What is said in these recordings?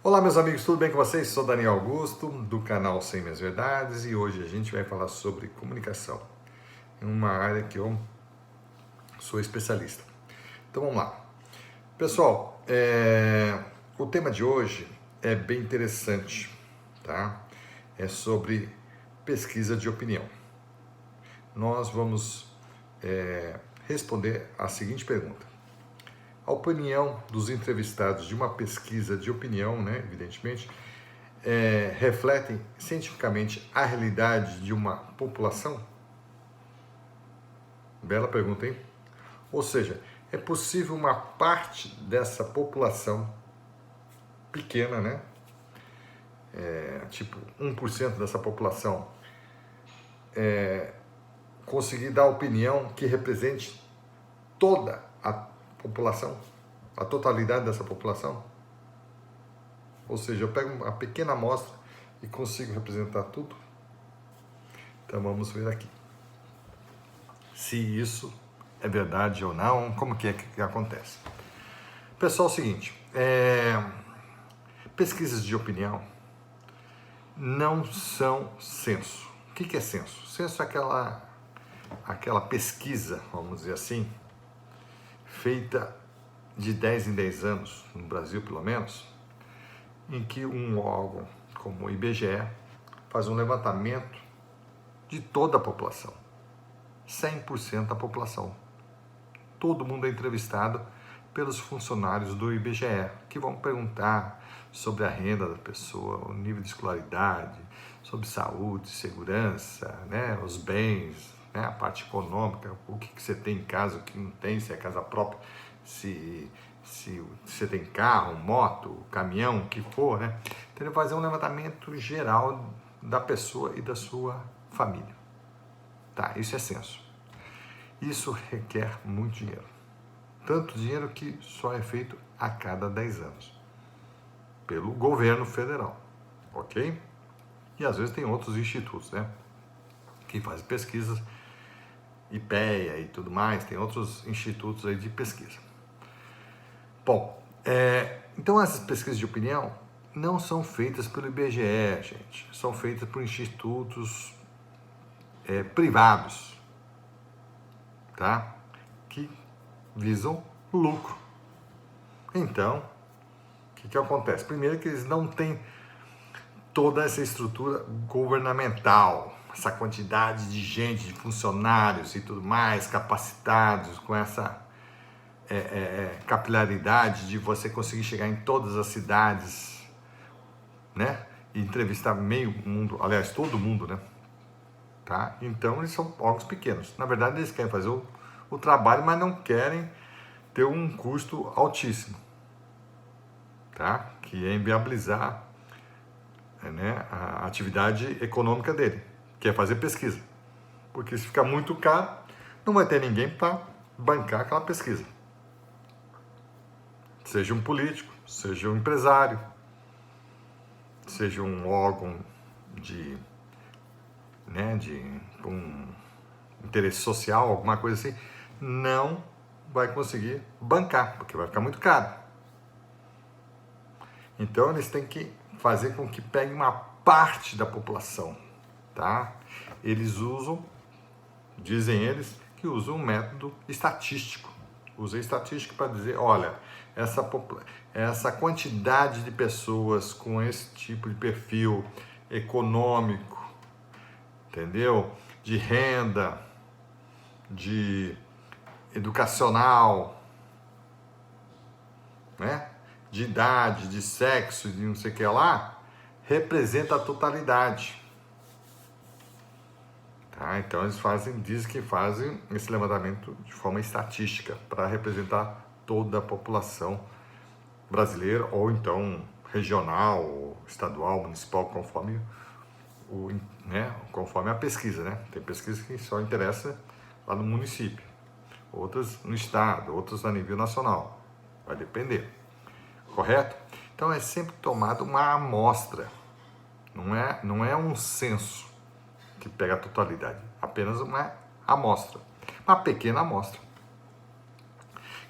Olá, meus amigos, tudo bem com vocês? Sou Daniel Augusto, do canal Sem Minhas Verdades, e hoje a gente vai falar sobre comunicação, em uma área que eu sou especialista. Então vamos lá. Pessoal, o tema de hoje é bem interessante, tá? É sobre pesquisa de opinião. Nós vamos responder a seguinte pergunta. A opinião dos entrevistados de uma pesquisa de opinião, né, evidentemente, refletem cientificamente a realidade de uma população? Bela pergunta, hein? Ou seja, é possível uma parte dessa população pequena, né? Tipo 1% dessa população, conseguir dar opinião que represente toda a população, a totalidade dessa população? Ou seja, eu pego uma pequena amostra e consigo representar tudo? Então vamos ver aqui se isso é verdade ou não, como que é que acontece. Pessoal, é o seguinte, pesquisas de opinião não são censo. O que é censo? Censo é aquela pesquisa, vamos dizer assim, feita de 10 em 10 anos, no Brasil pelo menos, em que um órgão como o IBGE faz um levantamento de toda a população, 100% da população. Todo mundo é entrevistado pelos funcionários do IBGE, que vão perguntar sobre a renda da pessoa, o nível de escolaridade, sobre saúde, segurança, né, os bens, né, a parte econômica, o que você tem em casa, o que não tem, se é casa própria, se você tem carro, moto, caminhão, o que for, né? Então ele vai fazer um levantamento geral da pessoa e da sua família. Tá, isso é censo. Isso requer muito dinheiro. Tanto dinheiro que só é feito a cada 10 anos. Pelo governo federal. Ok? E às vezes tem outros institutos, né? Que fazem pesquisas, IPEA e tudo mais, tem outros institutos aí de pesquisa. Bom, então essas pesquisas de opinião não são feitas pelo IBGE, gente. São feitas por institutos privados, tá? Que visam lucro. Então, o que acontece? Primeiro que eles não têm toda essa estrutura governamental, essa quantidade de gente, de funcionários e tudo mais, capacitados, com essa capilaridade de você conseguir chegar em todas as cidades, né? E entrevistar meio mundo, aliás, todo mundo, né? Tá? Então, eles são órgãos pequenos. Na verdade, eles querem fazer o trabalho, mas não querem ter um custo altíssimo, tá? Que é inviabilizar, né, a atividade econômica dele, que é fazer pesquisa. Porque se ficar muito caro, não vai ter ninguém para bancar aquela pesquisa. Seja um político, seja um empresário, seja um órgão de um interesse social, alguma coisa assim, não vai conseguir bancar, porque vai ficar muito caro. Então eles têm que fazer com que pegue uma parte da população, tá? Eles usam, dizem eles, que usam um método estatístico. Usei estatístico para dizer, olha, essa quantidade de pessoas com esse tipo de perfil econômico, entendeu? De renda, de educacional, né? De idade, de sexo, de não sei o que lá, representa a totalidade. Tá? Então eles dizem que fazem esse levantamento de forma estatística para representar toda a população brasileira ou então regional, ou estadual, municipal, conforme conforme a pesquisa, né? Tem pesquisa que só interessa lá no município, outras no estado, outras a nível nacional. Vai depender. Correto? Então é sempre tomada uma amostra, não é um censo que pega a totalidade, apenas uma amostra, uma pequena amostra,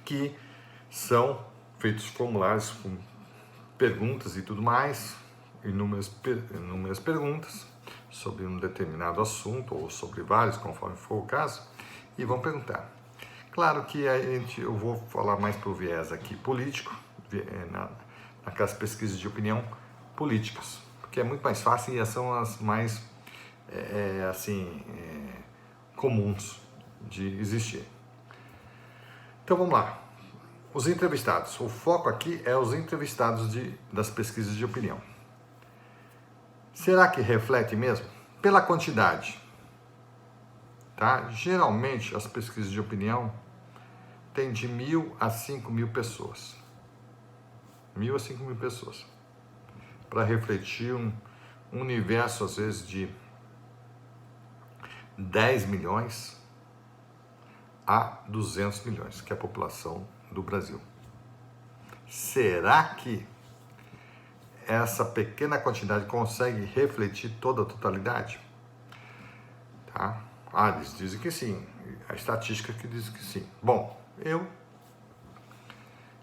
que são feitos formulários com perguntas e tudo mais, inúmeras perguntas sobre um determinado assunto ou sobre vários, conforme for o caso, e vão perguntar. Claro que eu vou falar mais para o viés aqui político, naquelas pesquisas de opinião políticas, porque é muito mais fácil e são as mais comuns de existir. Então vamos lá. Os entrevistados. O foco aqui é os entrevistados das pesquisas de opinião. Será que reflete mesmo? Pela quantidade. Tá? Geralmente as pesquisas de opinião têm de 1.000 a 5.000 pessoas. 1.000 a 5.000 pessoas. Para refletir um universo, às vezes, de 10 milhões a 200 milhões, que é a população do Brasil. Será que essa pequena quantidade consegue refletir toda a totalidade? Tá? Eles dizem que sim. A estatística que diz que sim. Bom, eu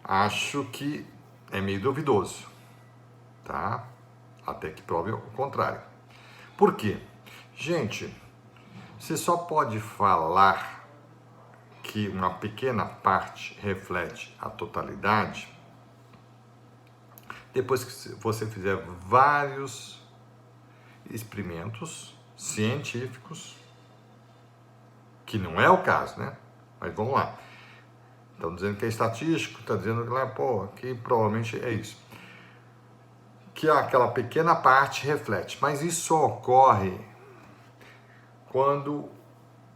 acho que é meio duvidoso, tá? Até que prove o contrário. Por quê? Gente, você só pode falar que uma pequena parte reflete a totalidade depois que você fizer vários experimentos científicos, que não é o caso, né? Mas vamos lá. Estão dizendo que é estatístico, está dizendo que provavelmente é isso. Que aquela pequena parte reflete, mas isso ocorre quando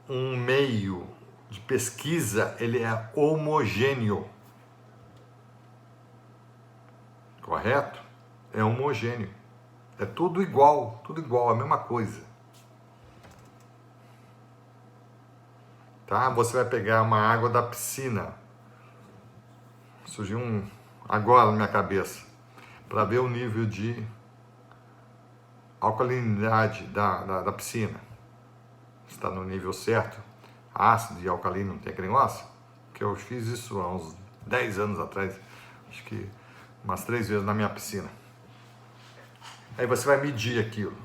um meio de pesquisa ele é homogêneo. Correto? É homogêneo. É tudo igual, a mesma coisa. Tá? Você vai pegar uma água da piscina. Surgiu agora na minha cabeça, para ver o nível de alcalinidade da piscina. Está no nível certo, ácido e alcalino, não tem aquele negócio? Que eu fiz isso há uns 10 anos atrás, acho que umas 3 vezes na minha piscina. Aí você vai medir aquilo.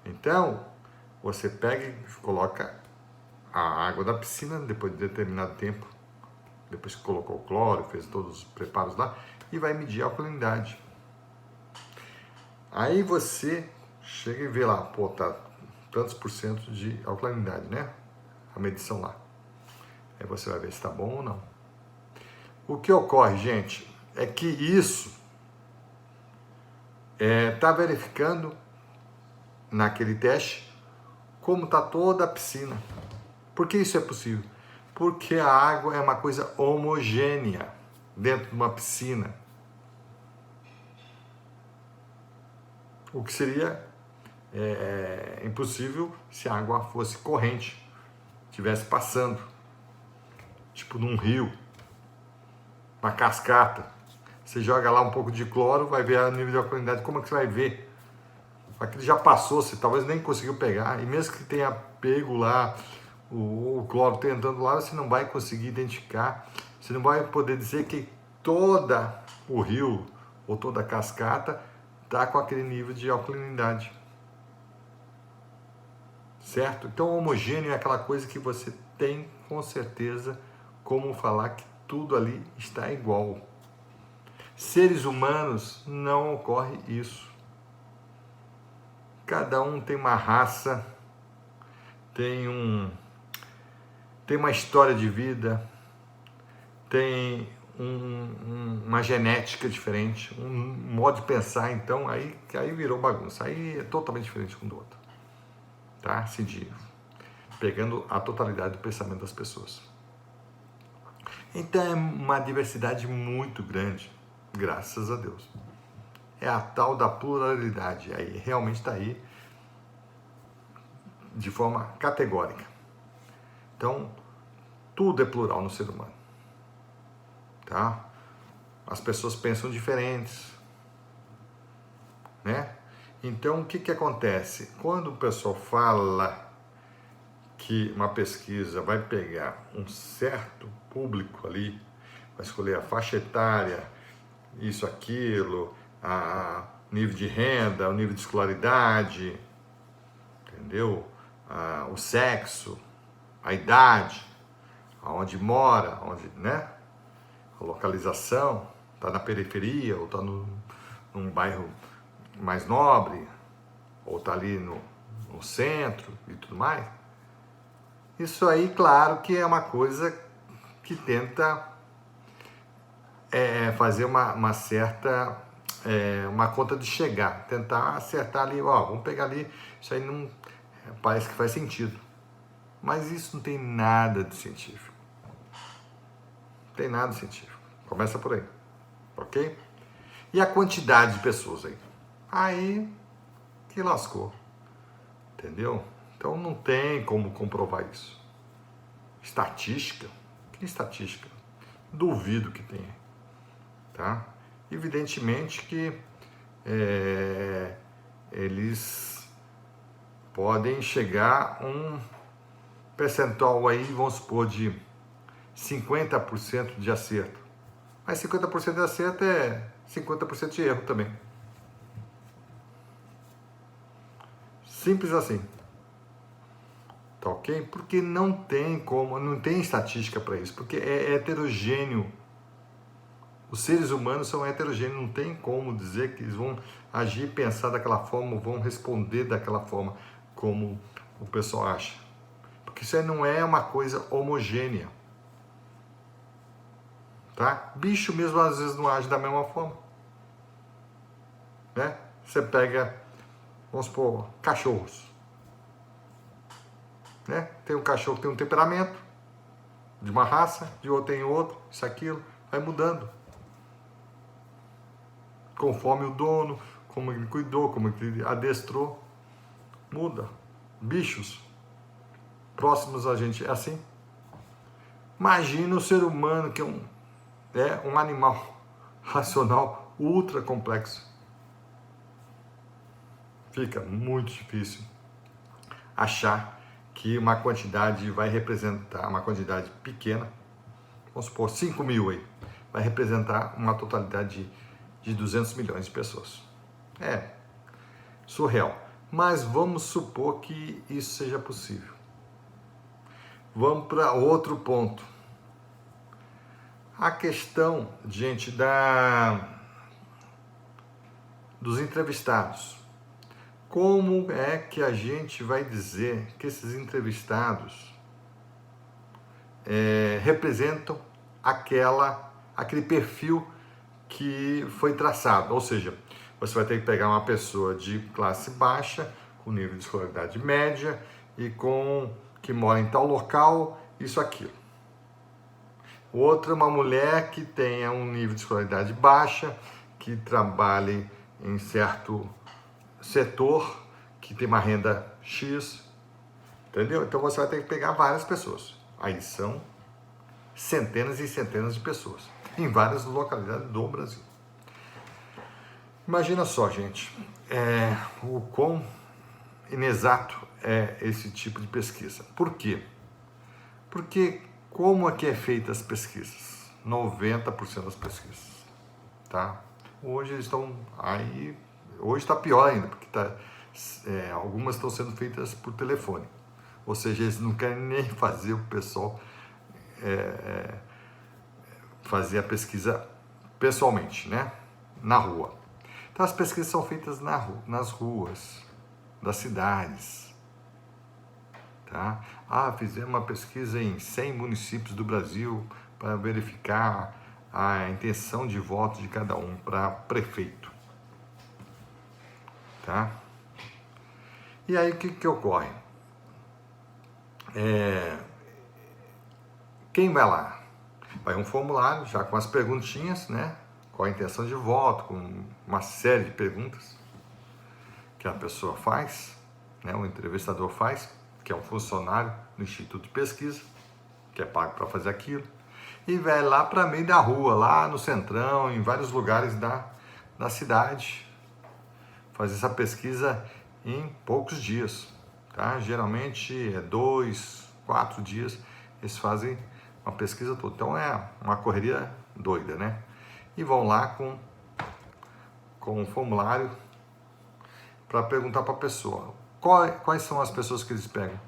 Então, você pega e coloca a água da piscina, depois de determinado tempo, depois que colocou o cloro, fez todos os preparos lá, e vai medir a alcalinidade. Aí você chega e vê lá, tá tantos por cento de alcalinidade, né? A medição lá. Aí você vai ver se está bom ou não. O que ocorre, gente, é que isso está verificando naquele teste como está toda a piscina. Por que isso é possível? Porque a água é uma coisa homogênea dentro de uma piscina. O que seria impossível se a água fosse corrente, estivesse passando, tipo num rio, uma cascata. Você joga lá um pouco de cloro, vai ver o nível de alcalinidade. Como é que você vai ver? Aquilo já passou, você talvez nem conseguiu pegar, e mesmo que tenha pego lá o cloro tentando lá, você não vai conseguir identificar, você não vai poder dizer que toda o rio ou toda a cascata está com aquele nível de alcalinidade. Certo? Então, homogêneo é aquela coisa que você tem com certeza como falar que tudo ali está igual. Seres humanos não ocorre isso. Cada um tem uma raça, tem uma história de vida, tem uma genética diferente, um modo de pensar, então aí virou bagunça, aí é totalmente diferente um do outro, tá? Pegando a totalidade do pensamento das pessoas. Então é uma diversidade muito grande, graças a Deus. É a tal da pluralidade, aí realmente está aí de forma categórica. Então, tudo é plural no ser humano, tá? As pessoas pensam diferentes, né? Então, o que acontece? Quando o pessoal fala que uma pesquisa vai pegar um certo público ali, vai escolher a faixa etária, isso, aquilo, nível de renda, o nível de escolaridade, entendeu? O sexo, a idade, aonde mora, onde, né? A localização, está na periferia ou está num bairro mais nobre, ou está ali no centro e tudo mais. Isso aí, claro que é uma coisa que tenta fazer uma certa, uma conta de chegar, tentar acertar ali, ó, vamos pegar ali, isso aí não parece que faz sentido. Mas isso não tem nada de científico. Não tem nada de científico. Começa por aí, ok? E a quantidade de pessoas aí? Aí que lascou, entendeu? Então não tem como comprovar isso. Estatística? Que estatística? Duvido que tenha, tá? Evidentemente que eles podem chegar a um percentual aí, vamos supor, de 50% de acerto. Mas 50% de acerto é 50% de erro também. Simples assim. Tá ok? Porque não tem como, não tem estatística para isso, porque é heterogêneo. Os seres humanos são heterogêneos, não tem como dizer que eles vão agir, pensar daquela forma, vão responder daquela forma como o pessoal acha. Porque isso aí não é uma coisa homogênea. Tá? Bicho mesmo às vezes não age da mesma forma. Né? Você pega, vamos supor, cachorros. Né? Tem um cachorro que tem um temperamento de uma raça, de outro tem outro, isso, aquilo, vai mudando. Conforme o dono, como ele cuidou, como ele adestrou, muda. Bichos próximos a gente é assim. Imagina o ser humano, que é um animal racional ultra complexo. Fica muito difícil achar que uma quantidade vai representar, uma quantidade pequena, vamos supor 5 mil aí, vai representar uma totalidade de 200 milhões de pessoas. É surreal. Mas vamos supor que isso seja possível. Vamos para outro ponto. A questão, gente, dos entrevistados. Como é que a gente vai dizer que esses entrevistados representam aquele perfil que foi traçado? Ou seja, você vai ter que pegar uma pessoa de classe baixa, com nível de escolaridade média e que mora em tal local, isso, aquilo. Outra, uma mulher que tenha um nível de escolaridade baixa, que trabalhe em certo setor, que tem uma renda X, entendeu? Então você vai ter que pegar várias pessoas. Aí são centenas e centenas de pessoas, em várias localidades do Brasil. Imagina só, gente, o quão inexato é esse tipo de pesquisa. Por quê? Porque como é que é feita as pesquisas? 90% das pesquisas, tá? Hoje eles estão aí, hoje está pior ainda, porque algumas estão sendo feitas por telefone. Ou seja, eles não querem nem fazer o pessoal fazer a pesquisa pessoalmente, né? Na rua. Então as pesquisas são feitas nas ruas das cidades. Tá? Fizemos uma pesquisa em 100 municípios do Brasil para verificar a intenção de voto de cada um para prefeito. Tá? E aí o que ocorre? Quem vai lá? Vai um formulário já com as perguntinhas, né? Qual a intenção de voto, com uma série de perguntas que a pessoa faz, né? O entrevistador faz, que é um funcionário do Instituto de Pesquisa, que é pago para fazer aquilo, e vai lá para meio da rua, lá no centrão, em vários lugares da cidade, fazer essa pesquisa em poucos dias, tá? Geralmente 2, 4 dias eles fazem uma pesquisa toda. Então é uma correria doida, né? E vão lá com com um formulário para perguntar para a pessoa. Quais são as pessoas que eles pegam?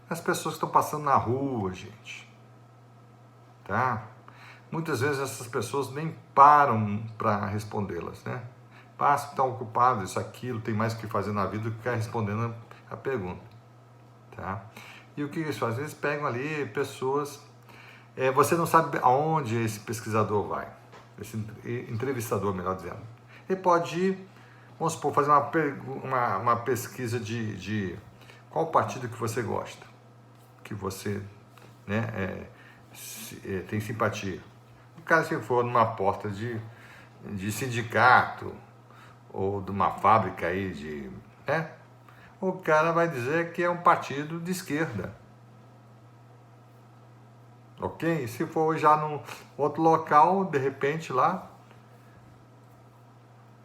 As pessoas que estão passando na rua, gente. Tá? Muitas vezes essas pessoas nem param para respondê-las, né? Passam, estão ocupados, isso, aquilo, tem mais o que fazer na vida do que ficar respondendo a pergunta. Tá? E o que eles fazem? Eles pegam ali pessoas... você não sabe aonde esse pesquisador vai, esse entrevistador, melhor dizendo. Ele pode ir, vamos supor, fazer uma pesquisa de qual partido que você gosta, que você, né, tem simpatia. O cara, se for numa porta de sindicato ou de uma fábrica aí né, o cara vai dizer que é um partido de esquerda. Ok? Se for já num outro local, de repente lá,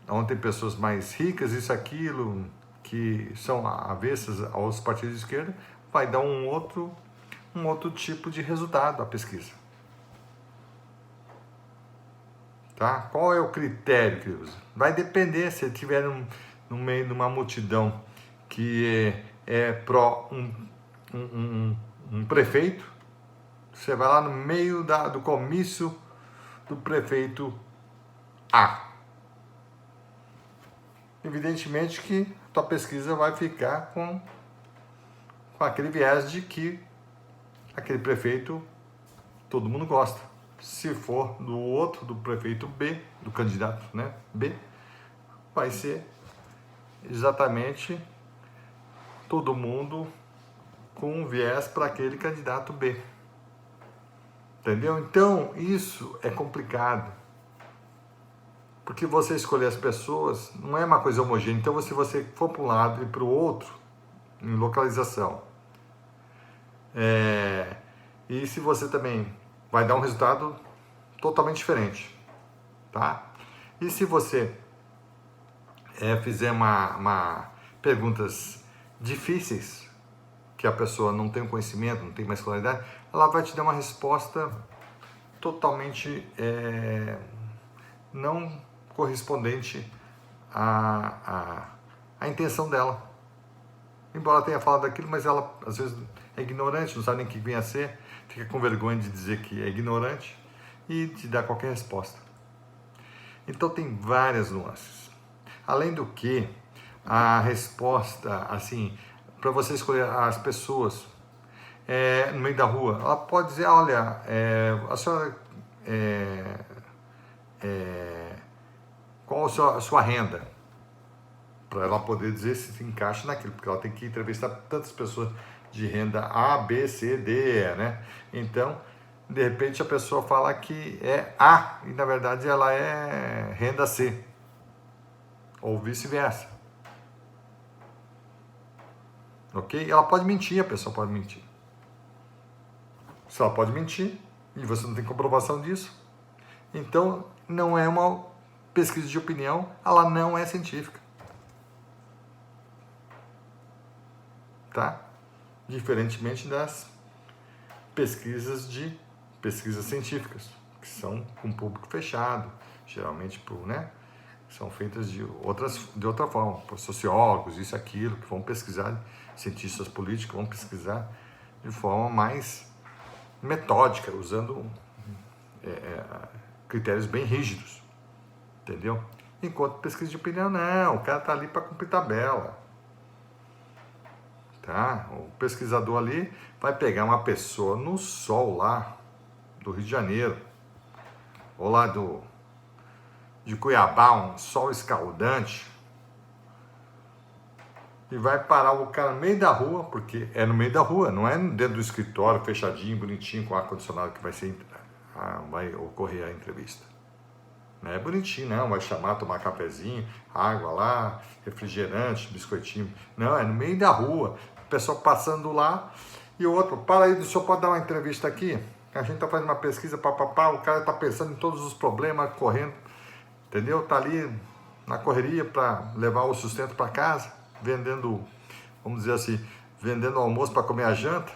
onde tem pessoas mais ricas, isso, aquilo, que são avessas aos partidos de esquerda, vai dar um outro tipo de resultado à pesquisa. Tá? Qual é o critério que usa? Vai depender, se tiver no meio de uma multidão que é pró um prefeito, você vai lá no meio do comício do prefeito A. Evidentemente que a tua pesquisa vai ficar com aquele viés de que aquele prefeito todo mundo gosta. Se for do prefeito B, do candidato, né, B, vai ser exatamente todo mundo com um viés para aquele candidato B. Entendeu? Então, isso é complicado. Porque você escolher as pessoas não é uma coisa homogênea. Então, se você for para um lado e para o outro, em localização, e se você também vai dar um resultado totalmente diferente, tá? E se você fizer perguntas difíceis, que a pessoa não tem o conhecimento, não tem mais claridade, ela vai te dar uma resposta totalmente não correspondente à intenção dela. Embora tenha falado daquilo, mas ela às vezes é ignorante, não sabe nem o que vem a ser, fica com vergonha de dizer que é ignorante e te dá qualquer resposta. Então tem várias nuances. Além do que, a resposta, assim, para você escolher as pessoas no meio da rua, ela pode dizer, olha, a senhora, qual a sua renda? Para ela poder dizer se encaixa naquilo, porque ela tem que entrevistar tantas pessoas de renda A, B, C, D, E, né? Então, de repente a pessoa fala que é A e na verdade ela é renda C, ou vice-versa. Ok? Ela pode mentir, a pessoa pode mentir. Se ela pode mentir e você não tem comprovação disso, então não é uma pesquisa de opinião, ela não é científica. Tá? Diferentemente das pesquisas científicas, que são com público fechado, geralmente são feitas de outra forma, por sociólogos, isso, aquilo, que vão pesquisar, cientistas políticos vão pesquisar de forma mais metódica, usando critérios bem rígidos, entendeu? Enquanto pesquisa de opinião, não, o cara tá ali para cumprir tabela. Tá? O pesquisador ali vai pegar uma pessoa no sol lá do Rio de Janeiro, ou lá de Cuiabá, um sol escaldante, e vai parar o cara no meio da rua, porque é no meio da rua, não é dentro do escritório, fechadinho, bonitinho, com ar-condicionado que vai ocorrer a entrevista. Não é bonitinho, não, vai chamar, tomar cafezinho, água lá, refrigerante, biscoitinho. Não, é no meio da rua, o pessoal passando lá, e o outro, para aí, o senhor pode dar uma entrevista aqui? A gente está fazendo uma pesquisa, papapá, o cara está pensando em todos os problemas, correndo, entendeu? Está ali na correria para levar o sustento para casa, vendendo, vamos dizer assim, vendendo almoço para comer a janta.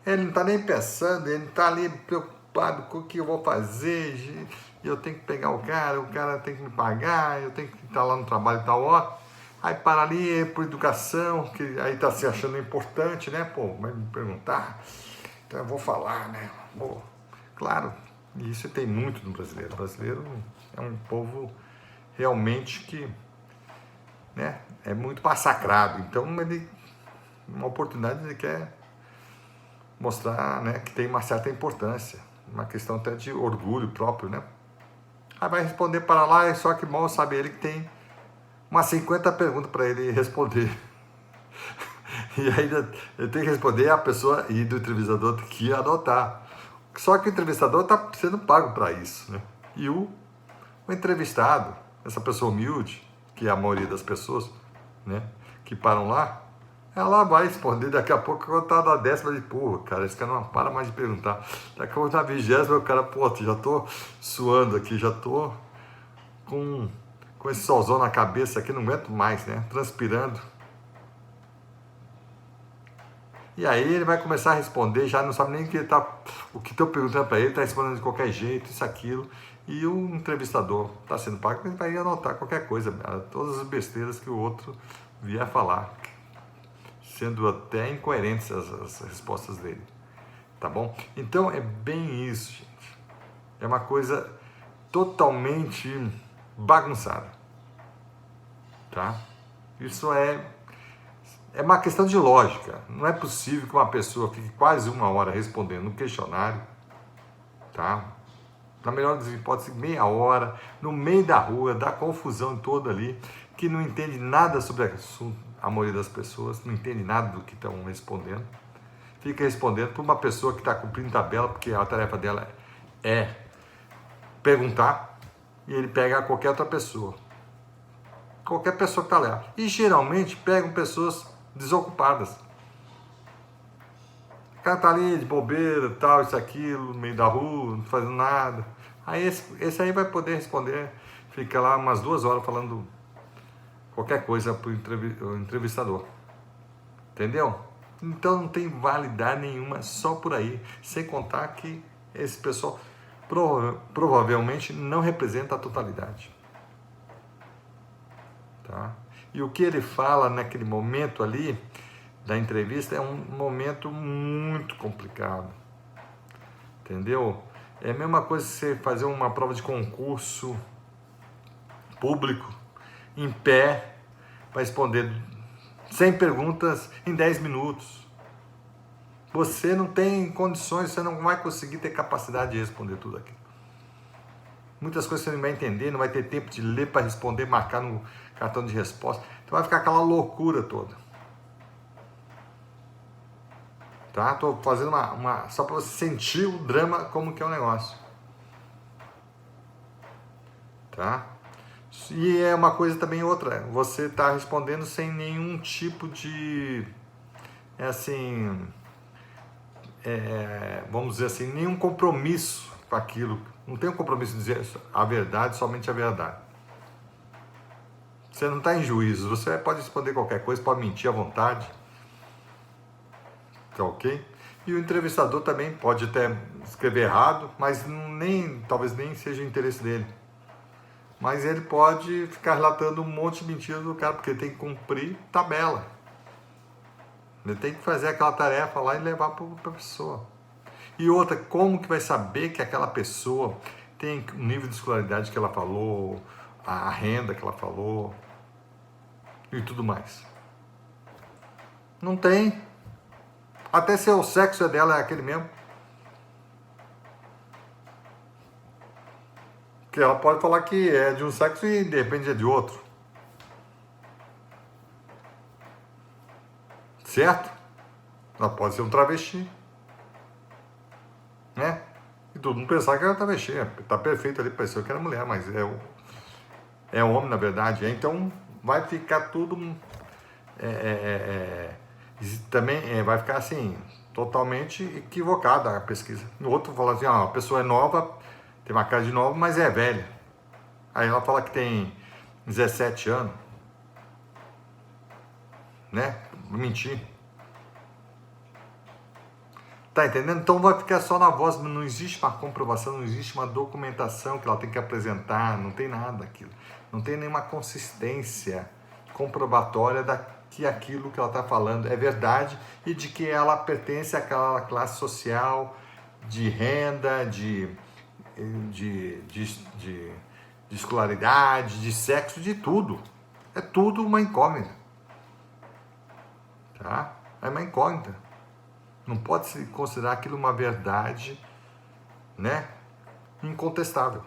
Ele não está nem pensando, ele está ali preocupado com o que eu vou fazer, e eu tenho que pegar o cara tem que me pagar, eu tenho que estar lá no trabalho tal hora. Aí para ali por educação, que aí tá se achando importante, né? Pô, vai me perguntar, então eu vou falar, né? Pô, claro, e isso tem muito no brasileiro. O brasileiro é um povo realmente que, né, é muito massacrado. Então ele, uma oportunidade, ele quer mostrar, né, que tem uma certa importância, uma questão até de orgulho próprio, né? Aí vai responder para lá, só que mal sabe ele que tem umas 50 perguntas para ele responder. E ainda ele tem que responder, a pessoa e do entrevistador tem que anotar. Só que o entrevistador está sendo pago para isso, né? E o entrevistado, essa pessoa humilde, que é a maioria das pessoas, né, que param lá, ela vai responder. Daqui a pouco eu tá na 10ª de porra, cara, esse cara não para mais de perguntar. Daqui a pouco na 20ª, o cara, pô, já tô suando aqui, já tô com esse solzão na cabeça aqui, não aguento mais, né, transpirando. E aí ele vai começar a responder, já não sabe nem o que estão perguntando para ele, está respondendo de qualquer jeito, isso, aquilo. E o entrevistador está sendo pago, ele vai anotar qualquer coisa, todas as besteiras que o outro vier falar, sendo até incoerentes as respostas dele. Tá bom? Então é bem isso, gente. É uma coisa totalmente bagunçada. Tá? Isso é uma questão de lógica. Não é possível que uma pessoa fique quase 1 hora respondendo um questionário, tá? Na melhor das hipóteses, meia hora, no meio da rua, da confusão toda ali, que não entende nada sobre o assunto, a maioria das pessoas, não entende nada do que estão respondendo. Fica respondendo para uma pessoa que está cumprindo tabela, porque a tarefa dela é perguntar, e ele pega qualquer outra pessoa. Qualquer pessoa que está lá. E geralmente pegam pessoas desocupadas. O cara tá ali de bobeira, tal, isso, aquilo, no meio da rua, não fazendo nada. Aí esse aí vai poder responder, fica lá umas 2 horas falando qualquer coisa pro entrevistador. Entendeu? Então não tem validade nenhuma só por aí, sem contar que esse pessoal provavelmente não representa a totalidade. Tá? E o que ele fala naquele momento ali da entrevista é um momento muito complicado, entendeu? É a mesma coisa que você fazer uma prova de concurso público, em pé, para responder 100 perguntas em 10 minutos. Você não tem condições, você não vai conseguir ter capacidade de responder tudo aquilo. Muitas coisas você não vai entender, não vai ter tempo de ler para responder, marcar no cartão de resposta. Então vai ficar aquela loucura toda. Tá? Tô fazendo só para você sentir o drama, como que é o negócio. Tá? E é uma coisa também outra, você está respondendo sem nenhum tipo de, vamos dizer assim, nenhum compromisso com aquilo. Não tem um compromisso de dizer a verdade, somente a verdade. Você não está em juízo, você pode responder qualquer coisa, pode mentir à vontade. Tá ok? E o entrevistador também pode até escrever errado, mas talvez nem seja o interesse dele. Mas ele pode ficar relatando um monte de mentiras do cara, porque ele tem que cumprir tabela. Ele tem que fazer aquela tarefa lá e levar para a pessoa. E outra, como que vai saber que aquela pessoa tem o nível de escolaridade que ela falou, a renda que ela falou e tudo mais? Não tem. Até se o sexo dela é aquele mesmo. Porque ela pode falar que é de um sexo e de repente é de outro. Certo? Ela pode ser um travesti. Né? E todo mundo pensar que era travesti. Tá perfeito ali, pareceu que era mulher, mas é homem na verdade. Então vai ficar tudo. Também vai ficar assim, totalmente equivocada a pesquisa. O outro fala assim: a pessoa é nova, tem uma cara de nova, mas é velha. Aí ela fala que tem 17 anos, né? Mentir. Tá entendendo? Então vai ficar só na voz, não existe uma comprovação, não existe uma documentação que ela tem que apresentar, não tem nada daquilo. Não tem nenhuma consistência comprobatória que aquilo que ela está falando é verdade e de que ela pertence àquela classe social de renda, de escolaridade, de sexo, de tudo. É tudo uma incógnita. Tá? É uma incógnita. Não pode se considerar aquilo uma verdade, né, incontestável.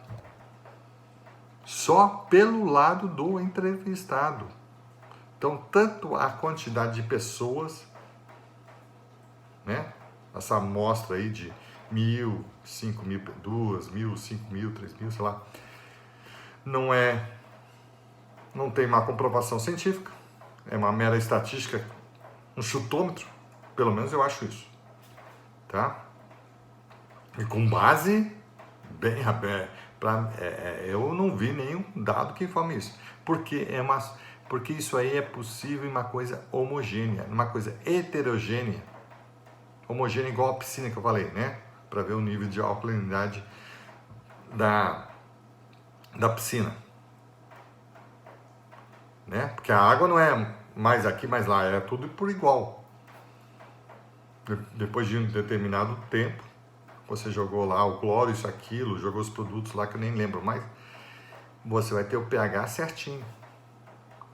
Só pelo lado do entrevistado. Então, tanto a quantidade de pessoas, né, essa amostra aí de 1.000, 5.000, 2.000, 5.000, 3.000, sei lá, não tem uma comprovação científica, é uma mera estatística, um chutômetro, pelo menos eu acho isso, tá? E com base bem aberta, eu não vi nenhum dado que informe isso, porque isso aí é possível em uma coisa homogênea, numa coisa heterogênea, homogênea igual a piscina que eu falei, né? Para ver o nível de alcalinidade da piscina, né? Porque a água não é mais aqui, mais lá, é tudo por igual. Depois de um determinado tempo, você jogou lá o cloro, isso, aquilo, jogou os produtos lá que eu nem lembro mais, você vai ter o pH certinho,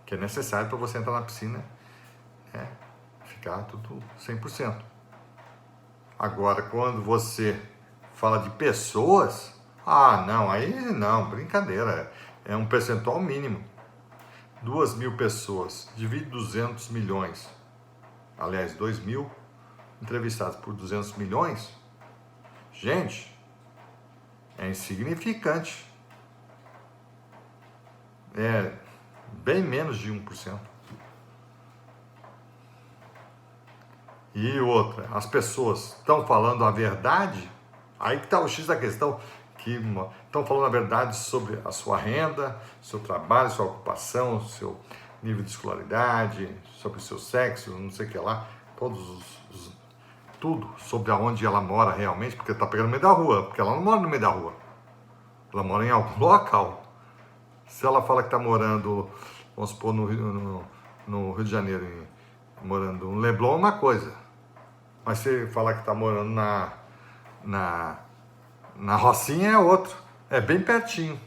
que é necessário para você entrar na piscina, né? Ficar tudo 100%. Agora, quando você fala de pessoas, não, aí não, brincadeira, é um percentual mínimo. 2.000 pessoas, divide 200 milhões, aliás, 2.000 entrevistados por 200 milhões, gente, é insignificante. É bem menos de 1%. E outra, as pessoas estão falando a verdade, aí que está o X da questão, que estão falando a verdade sobre a sua renda, seu trabalho, sua ocupação, seu nível de escolaridade, sobre o seu sexo, não sei o que lá, tudo sobre aonde ela mora realmente, porque está pegando no meio da rua, porque ela não mora no meio da rua, ela mora em algum local. Se ela fala que está morando, vamos supor, no Rio de Janeiro, morando no Leblon, é uma coisa. Mas se falar que está morando na Rocinha, é outro. É bem pertinho.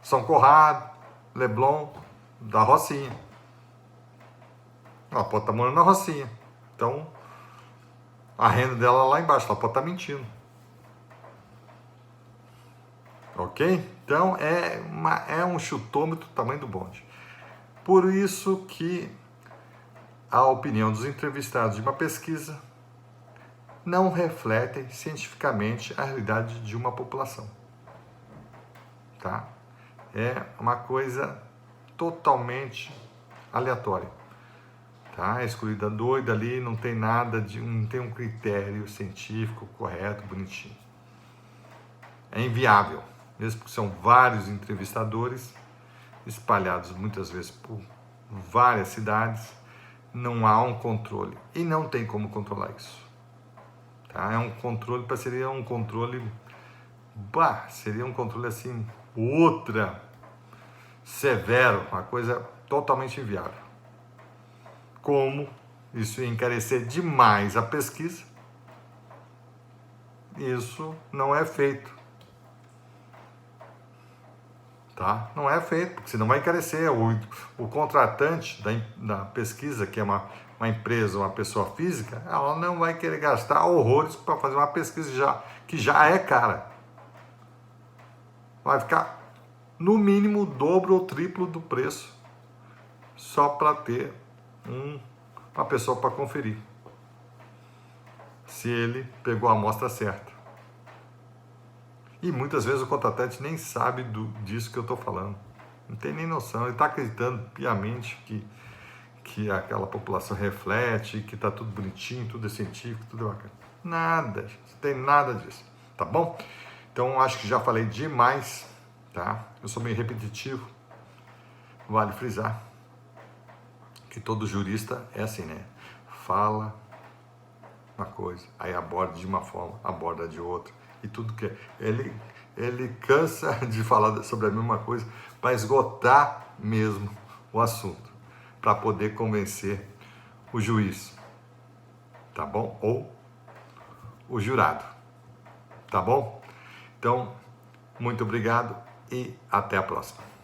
São Conrado, Leblon, da Rocinha. Ela pode estar morando na Rocinha. Então, a renda dela lá embaixo, ela pode estar mentindo. Ok? Então, é um chutômetro do tamanho do bonde. Por isso que a opinião dos entrevistados de uma pesquisa não refletem cientificamente a realidade de uma população. Tá? É uma coisa totalmente aleatória. Tá? É escolhida doida ali, não tem nada não tem um critério científico correto, bonitinho. É inviável, mesmo porque são vários entrevistadores espalhados muitas vezes por várias cidades, não há um controle e não tem como controlar isso. Tá? É um controle, seria um controle assim, severo, uma coisa totalmente inviável. Como isso ia encarecer demais a pesquisa, isso não é feito. Tá? Não é feito, porque senão vai encarecer. O contratante da pesquisa, que é uma empresa, uma pessoa física, ela não vai querer gastar horrores para fazer uma pesquisa que já é cara. Vai ficar no mínimo o dobro ou triplo do preço só para ter uma pessoa para conferir se ele pegou a amostra certa. E muitas vezes o contratante nem sabe disso que eu estou falando. Não tem nem noção. Ele está acreditando piamente que aquela população reflete, que está tudo bonitinho, tudo é científico, tudo é bacana. Nada, não tem nada disso. Tá bom? Então, acho que já falei demais, tá? Eu sou meio repetitivo. Vale frisar que todo jurista é assim, né? Fala, uma coisa, aí aborda de uma forma, aborda de outra, e tudo que ele cansa de falar sobre a mesma coisa para esgotar mesmo o assunto, para poder convencer o juiz, tá bom? Ou o jurado, tá bom? Então, muito obrigado e até a próxima.